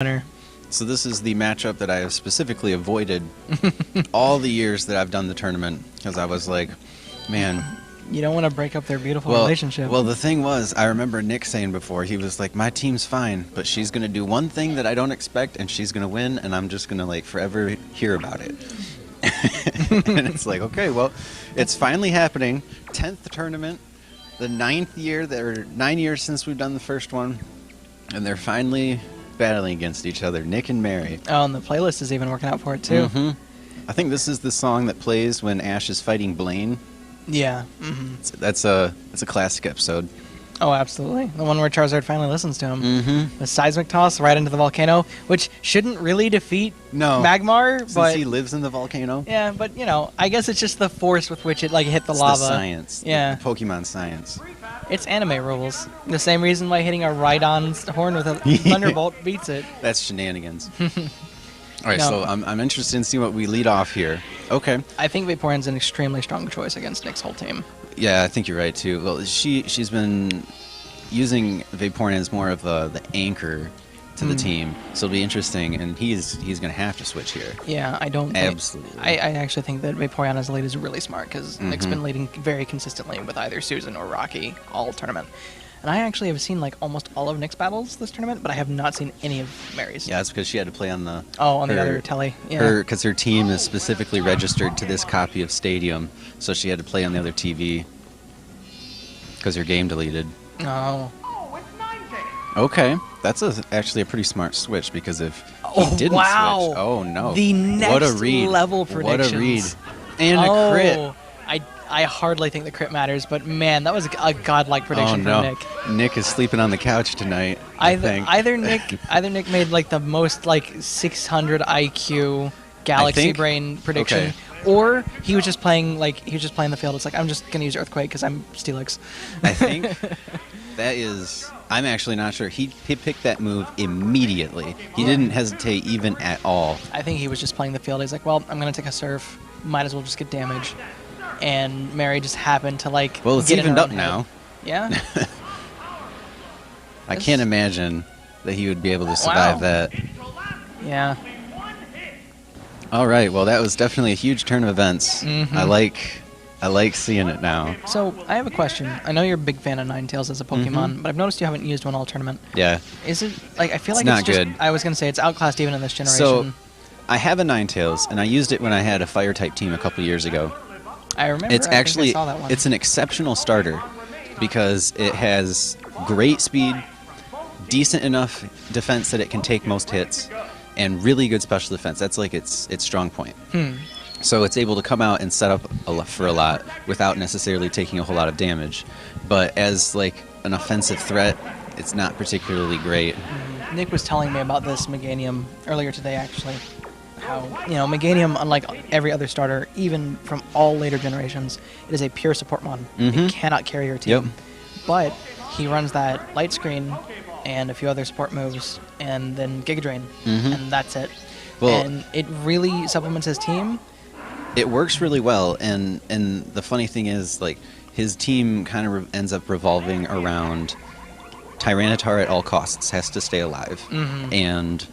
winner. So this is the matchup that I have specifically avoided all the years that I've done the tournament because I was like, man. You don't want to break up their beautiful relationship. Well, the thing was, I remember Nick saying before, he was like, my team's fine, but she's going to do one thing that I don't expect, and she's going to win, and I'm just going to, like, forever hear about it. And it's like, okay, well, it's finally happening. 10th tournament, the 9th year, there 9 years since we've done the first one, and they're finally battling against each other, Nick and Mary. Oh, and the playlist is even working out for it, too. Mm-hmm. I think this is the song that plays when Ash is fighting Blaine. Yeah. Mm-hmm. That's a classic episode. Oh, absolutely. The one where Charizard finally listens to him. Mm-hmm. The seismic toss right into the volcano, which shouldn't really defeat Magmar, since but he lives in the volcano. Yeah, but you know, I guess it's just the force with which it like hit the It's lava. the science. Yeah. The Pokemon science. It's anime rules. The same reason why hitting a Rhydon's horn with a Thunderbolt beats it. That's shenanigans. All right, No. so I'm interested in seeing what we lead off here. Okay. I think Vaporeon's an extremely strong choice against Nick's whole team. Yeah, I think you're right too. Well, she's been using Vaporeon as more of the anchor to the team, so it'll be interesting. And he's going to have to switch here. Yeah, I don't. Absolutely. I actually think that Vaporeon as a lead is really smart because Nick's been leading very consistently with either Susan or Rocky all tournament. And I actually have seen like almost all of Nick's battles this tournament, but I have not seen any of Mary's. Yeah, that's because she had to play on the the other telly. Yeah. Because her team is specifically registered to this copy of Stadium, so she had to play on the other TV because her game deleted. Oh. Okay, that's actually a pretty smart switch because if he didn't wow. switch, oh no, The next what a read. level What predictions. a read, and a crit. I hardly think the crit matters, but man, that was a godlike prediction Oh no, from Nick. Nick is sleeping on the couch tonight. I think. Either Nick made like the most like 600 IQ galaxy brain prediction, or he was just playing the field. It's like I'm just gonna use Earthquake because I'm Steelix. I think that is. I'm actually not sure. He picked that move immediately. He didn't hesitate even at all. I think he was just playing the field. He's like, well, I'm gonna take a surf. Might as well just get damage. And Mary just happened to like. Well, it's get in evened her up own now. head. Yeah. I can't imagine that he would be able to survive that. Yeah. All right. Well, that was definitely a huge turn of events. Mhm. I like seeing it now. So I have a question. I know you're a big fan of Ninetales as a Pokemon, but I've noticed you haven't used one all tournament. Yeah. Is it like I feel It's like not it's just, good. I was gonna say it's outclassed even in this generation. So, I have a Ninetales, and I used it when I had a Fire type team a couple years ago. I remember. It's I think actually I saw that one. it's an exceptional starter because it has great speed, decent enough defense that it can take most hits, and really good special defense. That's like its strong point. So it's able to come out and set up for a lot without necessarily taking a whole lot of damage. But as like an offensive threat, it's not particularly great. Nick was telling me about this Meganium earlier today, actually. How, Meganium, unlike every other starter, even from all later generations, it is a pure support mon. It cannot carry your team. Yep. But he runs that Light Screen and a few other support moves, and then Giga Drain, and that's it. Well, and it really supplements his team. It works really well, and the funny thing is, like, his team kind of ends up revolving around Tyranitar at all costs, has to stay alive, and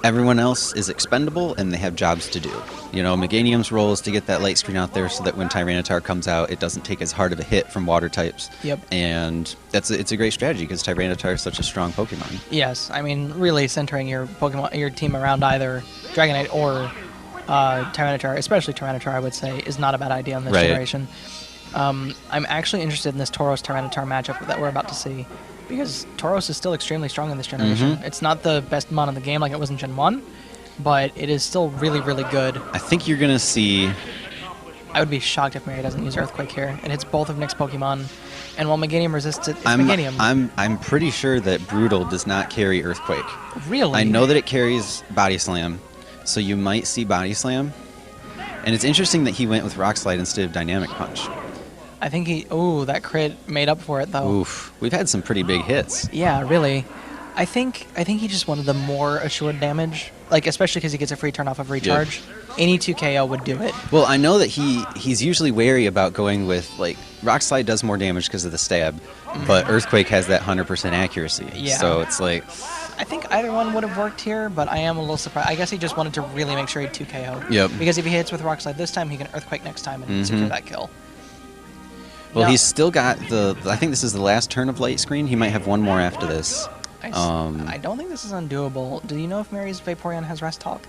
everyone else is expendable, and they have jobs to do. Meganium's role is to get that light screen out there so that when Tyranitar comes out, it doesn't take as hard of a hit from water types. Yep. And it's a great strategy because Tyranitar is such a strong Pokemon. Yes, I mean, really centering your team around either Dragonite or Tyranitar, especially Tyranitar, I would say, is not a bad idea in this generation. I'm actually interested in this Tauros-Tyranitar matchup that we're about to see, because Tauros is still extremely strong in this generation. It's not the best mon in the game like it was in Gen 1, but it is still really, really good. I think you're going to see... I would be shocked if Mary doesn't use Earthquake here. It hits both of Nick's Pokemon, and while Meganium resists it, it's Meganium. I'm pretty sure that Brutal does not carry Earthquake. Really? I know that it carries Body Slam, so you might see Body Slam. And it's interesting that he went with Rock Slide instead of Dynamic Punch. I think that crit made up for it, though. Oof. We've had some pretty big hits. Yeah, really. I think he just wanted the more assured damage, like especially because he gets a free turn off of recharge. Any 2KO would do it. Well, I know that he's usually wary about going with, like, Rock Slide does more damage because of the stab, but Earthquake has that 100% accuracy. Yeah. So it's like, I think either one would have worked here, but I am a little surprised. I guess he just wanted to really make sure he 2 KO. Yep. Because if he hits with Rock Slide this time, he can Earthquake next time and secure that kill. Well, Now- he's still got the. I think this is the last turn of Light Screen. He might have one more after this. I don't think this is undoable. Do you know if Mary's Vaporeon has Rest Talk?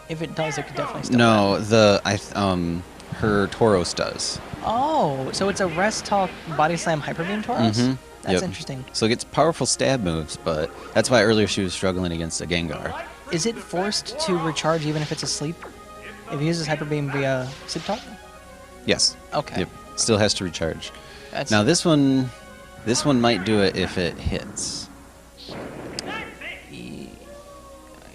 If it does, it could definitely still No, win. her Tauros does. Oh, so it's a Rest Talk Body Slam Hyper Beam Tauros? Mhm. That's Yep. interesting. So it gets powerful stab moves, but that's why earlier she was struggling against a Gengar. Is it forced to recharge even if it's asleep? If he uses Hyper Beam via Sleep Talk? Yes. Okay. Yep. Still has to recharge. That's Now this one might do it if it hits.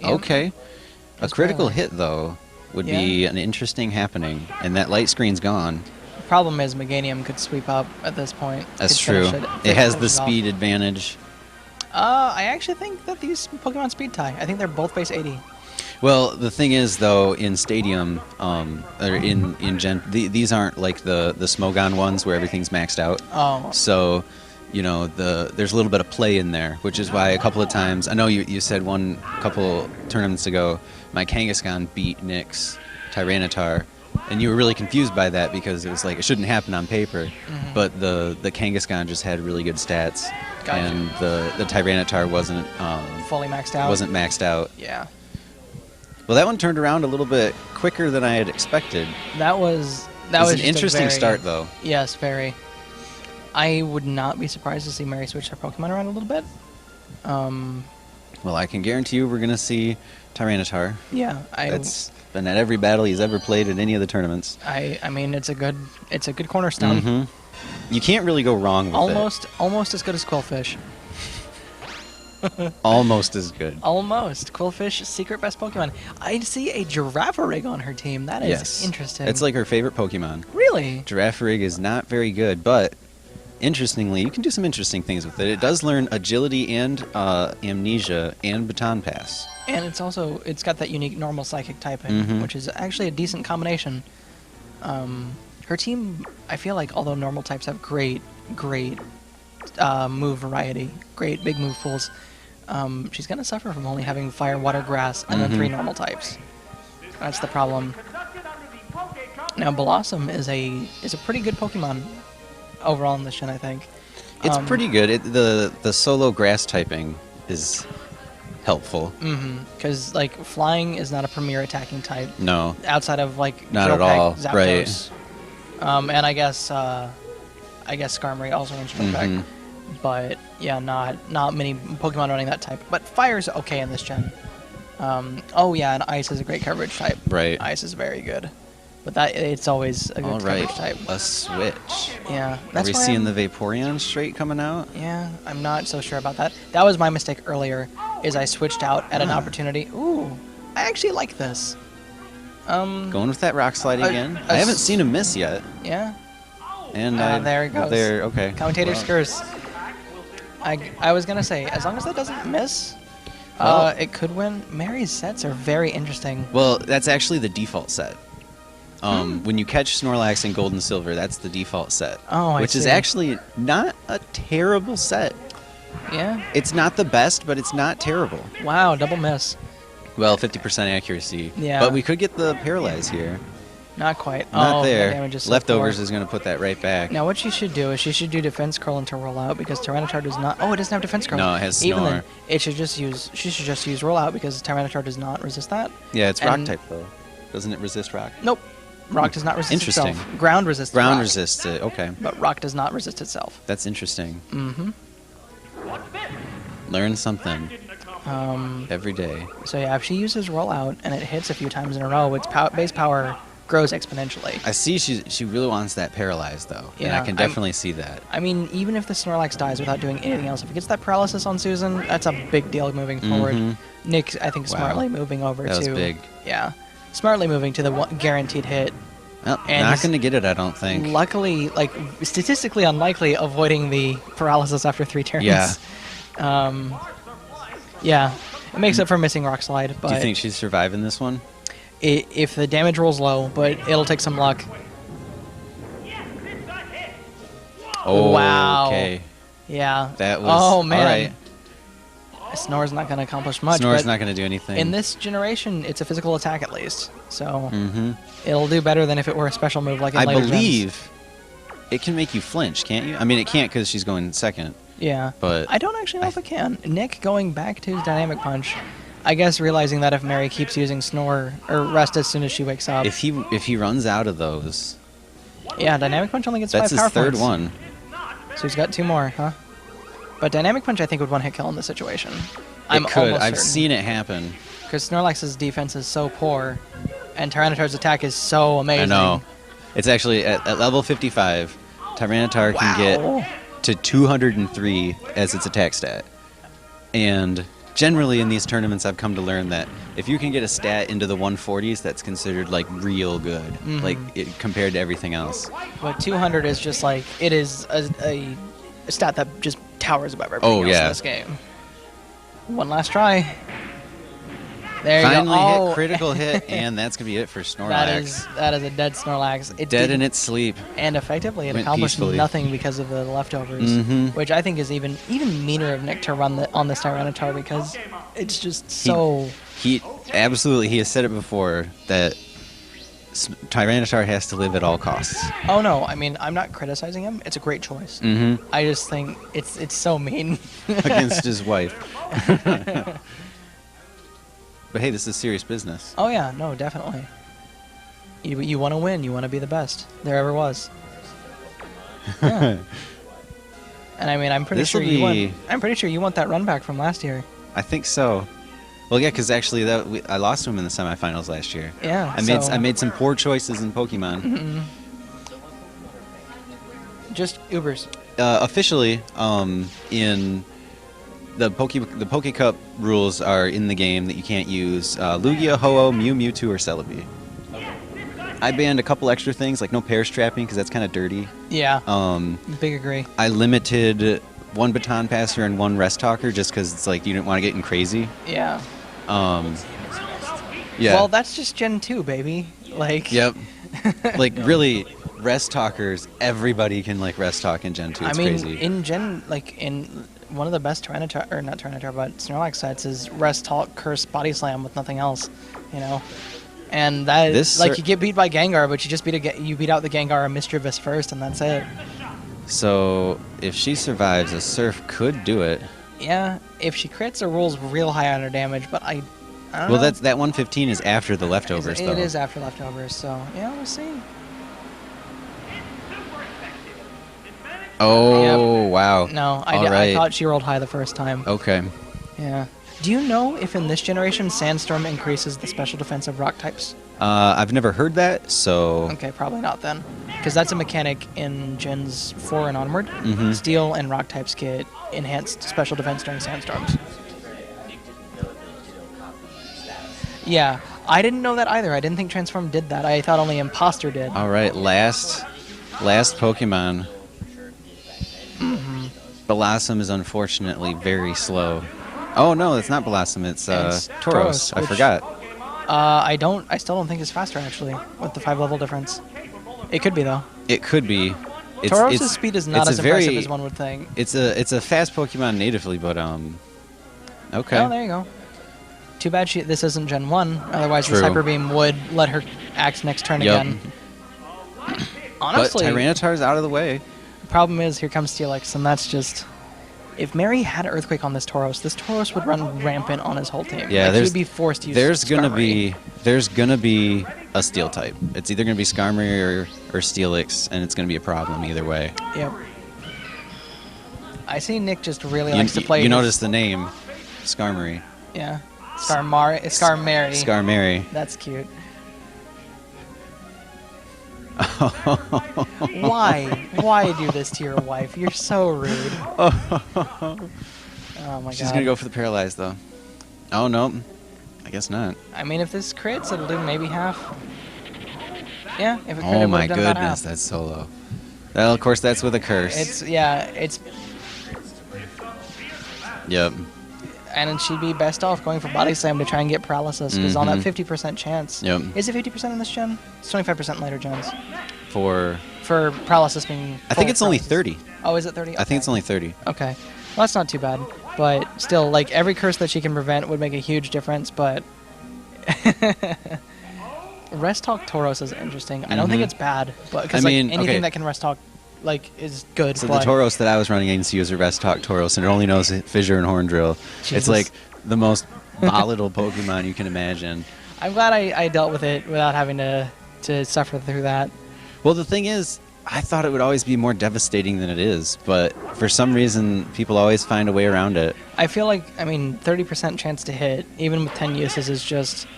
Yep. Okay. A That's critical valid. hit though would be an interesting happening, and that light screen's gone. Problem is, Meganium could sweep up at this point. That's Could true. finish It has the finish off. speed advantage. I actually think that these Pokemon speed tie. I think they're both base 80. Well, the thing is, though, in Stadium, or in Gen, these aren't like the Smogon ones where everything's maxed out. Oh, So, you know, there's a little bit of play in there, which is why a couple of times, I know you said couple tournaments ago, my Kangaskhan beat Nick's Tyranitar, and you were really confused by that because it was like it shouldn't happen on paper, but the Kangaskhan just had really good stats, Gotcha. and the Tyranitar wasn't fully maxed out. maxed out. Yeah. Well, that one turned around a little bit quicker than I had expected. That was It was an just a interesting very- start, though. Yes, very. I would not be surprised to see Mary switch her Pokemon around a little bit. Well, I can guarantee you we're going to see Tyranitar. Yeah, That's been at every battle he's ever played in any of the tournaments. I mean, it's a good cornerstone. You can't really go wrong with Almost as good as Quillfish. it. Almost as good. Almost. Quillfish, secret best Pokemon. I see a Girafarig on her team. That is Yes. interesting. It's like her favorite Pokemon. Really? Girafarig is not very good, but interestingly, you can do some interesting things with it. It does learn Agility and Amnesia and Baton Pass. And it's got that unique normal psychic typing, which is actually a decent combination. Her team, I feel like, although normal types have great move variety, great big move pools, she's going to suffer from only having fire, water, grass, and then 3 normal types. That's the problem. Now, Blossom is a pretty good Pokemon overall in this gen, I think. It's pretty good. The solo grass typing is helpful. Because, like, flying is not a premier attacking type. No. Outside of, like, Not Drill at Peck, all, Zapdos. And I guess Skarmory also runs Drill Peck. But, yeah, not many Pokemon running that type. But Fire's okay in this gen. Oh, yeah, and Ice is a great coverage type. Right. Ice is very good. But it's always a good All right. coverage type. A switch. Yeah. Are That's we why seeing I'm- the Vaporeon straight coming out? Yeah, I'm not so sure about that. That was my mistake earlier, is I switched out at an opportunity. Ooh, I actually like this. Going with that rock slide again? a I haven't s- seen him miss yet. Yeah, And there it goes. There, okay. Commentator's Well, curse. I was gonna say, as long as that doesn't miss, Well- it could win. Mary's sets are very interesting. Well, that's actually the default set. When you catch Snorlax in Gold and Silver, that's the default set. Oh, I Which is see. actually not a terrible set. Yeah. It's not the best, but it's not terrible. Wow, double miss. Well, 50% accuracy. Yeah. But we could get the Paralyze here. Not quite. Not oh, there. that damage is so Leftovers poor. is going to put that right back. Now, what she should do is she should do Defense Curl into Roll Out because Tyranitar does not. Oh, it doesn't have Defense Curl. No, it has Even Snore. then, she should just use Roll Out because Tyranitar does not resist that. Yeah, it's rock And- type, though. Doesn't it resist rock? Nope. Rock does not resist Interesting. itself. Ground resists Ground rock, resists it. Okay. but Rock does not resist itself. That's interesting. Mm-hmm. Learn something every day. So yeah, if she uses Roll Out and it hits a few times in a row, its base power grows exponentially. I see she really wants that Paralyze, though. And Yeah, I can I'm- definitely see that. I mean, even if the Snorlax dies without doing anything else, if it gets that paralysis on Susan, that's a big deal moving forward. Nick, I think, Wow. smartly moving over That was to big. Yeah, smartly moving to the guaranteed hit. Well, And not he's- going to get it, I don't think. Luckily, like statistically unlikely, avoiding the paralysis after 3 turns. Yeah. Yeah, it makes up for missing Rock Slide, but Do you think she's surviving this one? if the damage rolls low, but it'll take some luck. Oh, Wow. okay. Yeah. That was Oh man. all right. Snore's not going to accomplish much. Snore's but not going to do anything. in this generation, it's a physical attack at least. So Mm-hmm. it'll do better than if it were a special move like in I later gens. believe it can make you flinch, can't you? I mean, it can't because she's going second. Yeah. But I don't actually know if it can. Nick going back to his Dynamic Punch, I guess realizing that if Mary keeps using Snore or Rest as soon as she wakes up. if he runs out of those, Yeah, Dynamic Punch only gets that's 5 his power third points. one. So he's got 2 more, huh? But Dynamic Punch, I think, would one-hit kill in this situation. It could. Almost I've certain. seen it happen. Because Snorlax's defense is so poor, and Tyranitar's attack is so amazing. I know. It's actually at level 55, Tyranitar can get to 203 as its attack stat. And generally in these tournaments, I've come to learn that if you can get a stat into the 140s, that's considered like real good, like compared to everything else. But 200 is just like, it is a stat that just towers above everything else yeah. in this game. One last try. There Finally you go. hit critical hit, and that's gonna be it for Snorlax. That is a dead Snorlax. It Dead did- in its sleep. And effectively, it Went accomplished peacefully. nothing because of the leftovers, Mhm. which I think is even meaner of Nick to run on this Tyranitar because it's just so. He absolutely. He has said it before that Tyranitar has to live at all costs. Oh no, I mean I'm not criticizing him. It's a great choice. Mm-hmm. I just think it's so mean. Against his wife. But hey, this is serious business. Oh yeah, no, definitely. You want to win. You want to be the best there ever was. Yeah. And I mean, I'm pretty This'll sure you want. be- I'm pretty sure you want that run back from last year. I think so. Well, yeah, because actually, I lost to him in the semifinals last year. Yeah. I made some poor choices in Pokemon. Just Ubers. Officially, in the Poke Cup rules are in the game that you can't use Lugia, Ho-Oh, Mew, Mewtwo, or Celebi. I banned a couple extra things like no pair strapping because that's kind of dirty. Yeah. Um, Big agree. I limited one Baton Passer and one Rest Talker just because it's like you didn't want to get in crazy. Yeah. Yeah. Well, that's just Gen 2, baby. Like. Yep. Like really, Rest Talkers. Everybody can like Rest Talk in Gen 2. It's I mean, crazy. in one of the best Tyranitar, or not Tyranitar, but Snorlax sets is Rest Talk, Curse, Body Slam with nothing else, you know. And that This like you get beat by Gengar, but you just beat out the Gengar Mischievous first, and that's it. So if she survives, a Surf could do it. Yeah, if she crits or rolls real high on her damage, but I don't Well, know. that 115 is after the leftovers, though. It is after leftovers, so yeah, we'll see. Oh, wow. No, All I right. thought she rolled high the first time. Okay. Yeah. Do you know if in this generation Sandstorm increases the special defense of rock types? I've never heard that, so Okay, probably not then. Because that's a mechanic in Gens 4 and onward. Mhm. Steel and rock types get enhanced special defense during sandstorms. Yeah, I didn't know that either. I didn't think Transform did that. I thought only Imposter did. all right. Last Pokemon. Blossom is unfortunately very slow. Oh no, it's not Blossom. It's It's Tauros. Tauros, I which- forgot. I still don't think it's faster actually, with the 5-level difference. It could be though. It could be. Tauros' speed is not it's as a very- impressive as one would think. It's a fast Pokemon natively, but okay. Oh, there you go. Too bad this isn't Gen 1. Otherwise, True. this Hyper Beam would let her act next turn Yep. again. But Honestly, Tyranitar's out of the way. the problem is here comes Steelix, and that's just... If Mary had Earthquake on this Tauros would run rampant on his whole team. Yeah, like, there's he'd be forced to use there's gonna Skarmory. be a Steel type. It's either gonna be Skarmory or Steelix, and it's gonna be a problem either way. Yep. I see Nick just really likes to play... You his- notice the name, Skarmory. Yeah. Skarmary. Skarmory. That's cute. Why do this to your wife? You're so rude. Oh my god. She's gonna go for the paralyzed though. Oh no, I guess not. I mean, if this crits, it'll do maybe half. Yeah, if it crit, Oh it my would've done about goodness, half. that's so low. Well, of course, that's with a curse. It's Yep. and then she'd be best off going for body slam to try and get paralysis because on that 50% chance. Yep. Is it 50% in this gen? It's 25% in later gens For for paralysis being. I think full it's only paralysis. 30. Oh, is it 30? I think it's only 30. Okay, well that's not too bad. But still, like, every curse that she can prevent would make a huge difference, but... Rest Talk Tauros is interesting. I don't think it's bad, but because anything that can Rest Talk is good. So the Tauros that I was running against you is a Rest Talk Tauros, and it only knows Fissure and Horn Drill. Jesus. It's like the most volatile Pokemon you can imagine. I'm glad I dealt with it without having to suffer through that. Well, the thing is, I thought it would always be more devastating than it is, but for some reason, people always find a way around it. I feel like, 30% chance to hit, even with 10 uses, is just,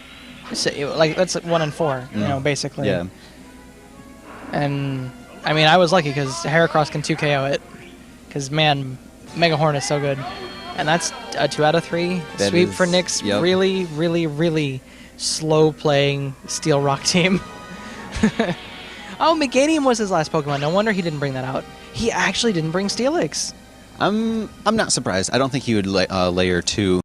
like, that's 1 in 4, you know, basically. Yeah. And, I was lucky because Heracross can 2KO it, because, man, Mega Horn is so good. And that's a 2 out of 3 sweep for Nick's really, really, really slow-playing Steel Rock team. Oh, Meganium was his last Pokemon. No wonder he didn't bring that out. He actually didn't bring Steelix. I'm not surprised. I don't think he would layer 2